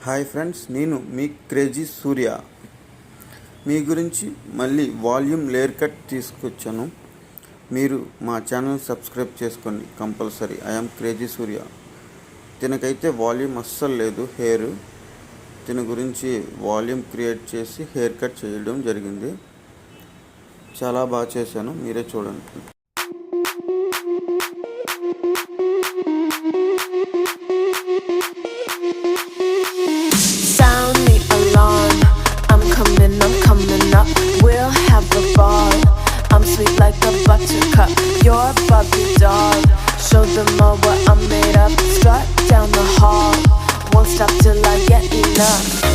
Hi friends, నేను మీ crazy సూర్య. మీ గురించి మళ్ళీ వాల్యూమ్ లేయర్ కట్ తీసుకొచ్చాను. మీరు మా ఛానల్ సబ్స్క్రైబ్ చేసుకోండి కంపల్సరీ. I'm crazy Surya. తినకైతే వాల్యూమ్ అస్సలు లేదు హెయిర్. తిన గురించి వాల్యూమ్ క్రియేట్ చేసి హెయిర్ కట్ చేయడం జరిగింది. చాలా బాగా చేశాను, మీరే చూడండి. We'll have a ball. I'm sweet like a buttercup. You're Bobby doll. Show them all what I'm made of. Strut down the hall. Won't stop till I get enough.